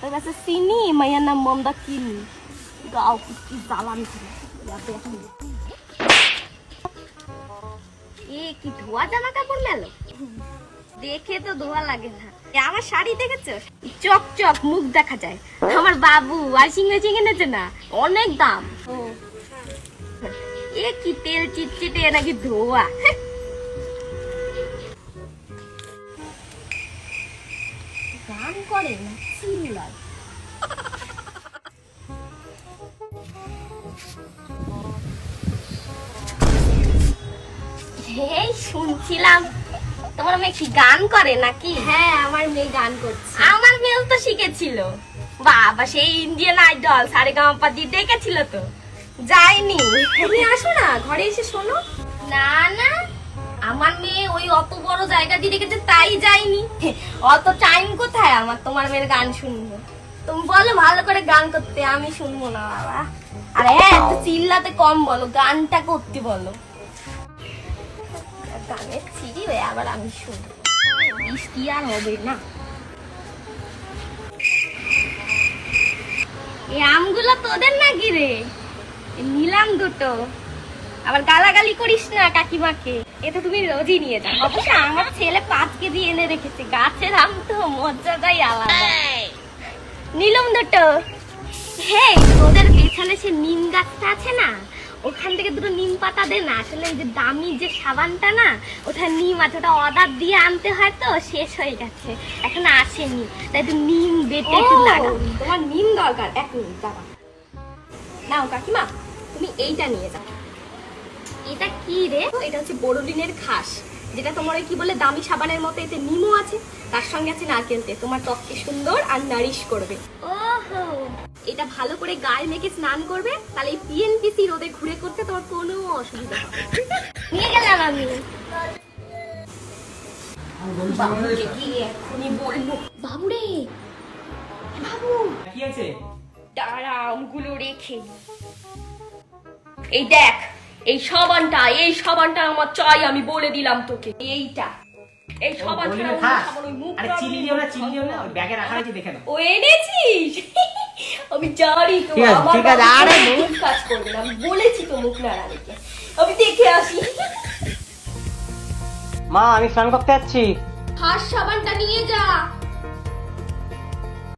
হাতের কাছে চিনি, মাইয়ার নাম মমদা কিনি। গাও কি জ্বালান করে। এ কি ধোয়া জামা কাপড় মেলো, দেখে তো ধোয়া লাগে না। আমার শাড়ি দেখেছো, চক চক মুখ দেখা যায়। আমার বাবু ওয়াশিং মেশিন এনেছে না, অনেক দাম। এ কি তেল চিটচিটে নাকি ধোয়া। গান করে না চিল্লায়। এই শুনছিলাম তোমার মেয়ে কি গান করে নাকি? হ্যাঁ, আমার মেয়ে গান করছে। আমার মেয়েও তো শিখেছিল। বাবা, সেই ইন্ডিয়ান আইডল সারেগামাপা দিয়ে ডেকেছিল তো, যাইনি। তুমি আসো না, ঘরে এসে শোনো। না না, আমার মেয়ে ওই অত বড় জায়গা দিয়ে ডেকেছে, তাই যাইনি। অত টাইম কোথায় আমার তোমার মেয়ের গান শুনবো? তুমি বলো ভালো করে গান করতে, আমি শুনবো না বাবা। আরে হ্যাঁ, চিল্লাতে কম বলো, গানটা করতে বলো। গানের ছিড়ি হয়ে আবার আমি শুনবো, বৃষ্টি আর হবে না। এই আমগুলো তোদের নাকি রে? নিলাম দুটো, আবার গালাগালি করিস না কাকিমাকে। এটা তুমি রোজই নিয়ে যাও। অবশ্য আমার ছেলে 5 কেজি এনে রেখেছে, গাছের আম তো মজাটাই আলাদা। নিলাম দুটো। হে, তোদের পেছনে সে নিম গাছটা আছে না, ওখান থেকে দুটো নিম পাতা দে না। আসলে এই যে দামি যে সাবানটা না, ওটা নিম আছে, ওটা অর্ডার দিয়ে আনতে হয় তো, শেষ হয়ে গেছে, এখন আসেনি, তাই তো নিম বেটে একটু লাগা। তোমার নিম দরকার, 1 মিনিট দাঁড়া। নাও কাকিমা, তুমি এইটা নিয়ে যাও। এটা কি রে? এটা হচ্ছে বোরোলিনের ঘাস, যেটা তোমার ওই কি বলে দামি সাবানের মতো। এতে নিমও আছে, তার সঙ্গে আছে নারকেল তেল, তোমার ত্বককে সুন্দর আর নারিশ করবে। ওহো, এটা ভালো করে গায়ে মেখে স্নান করবে, তাহলে এই পিএনপিসি রোদে ঘুরে করতে তোমার কোনো অসুবিধা হবে না। নিয়ে গেলাম আমি। বাবুকে গিয়ে এক্ষুনি বলবো। বাবুরে, বাবু কি আছে? দাঁড়া, আমগুলো রেখে। এই দেখ, এই সাবানটা আমার চাই, আমি বলে দিলাম তোকে। এইটা, এই সাবানটা আরে চিনি দিও না, চিনি দিও না, ওই ব্যাগে রাখা আছে, দেখে নাও। ও এনেছিস? আমি জানি তো ঠিক আছে, আমার ঠিক আছে, আরে মুখ কাজ করবে না, আমি বলেছি তো মুখ নাড়ানিকে। আমি দেখে আসি। মা, আমি স্নান করতে যাচ্ছি। হাস সাবানটা নিয়ে যা।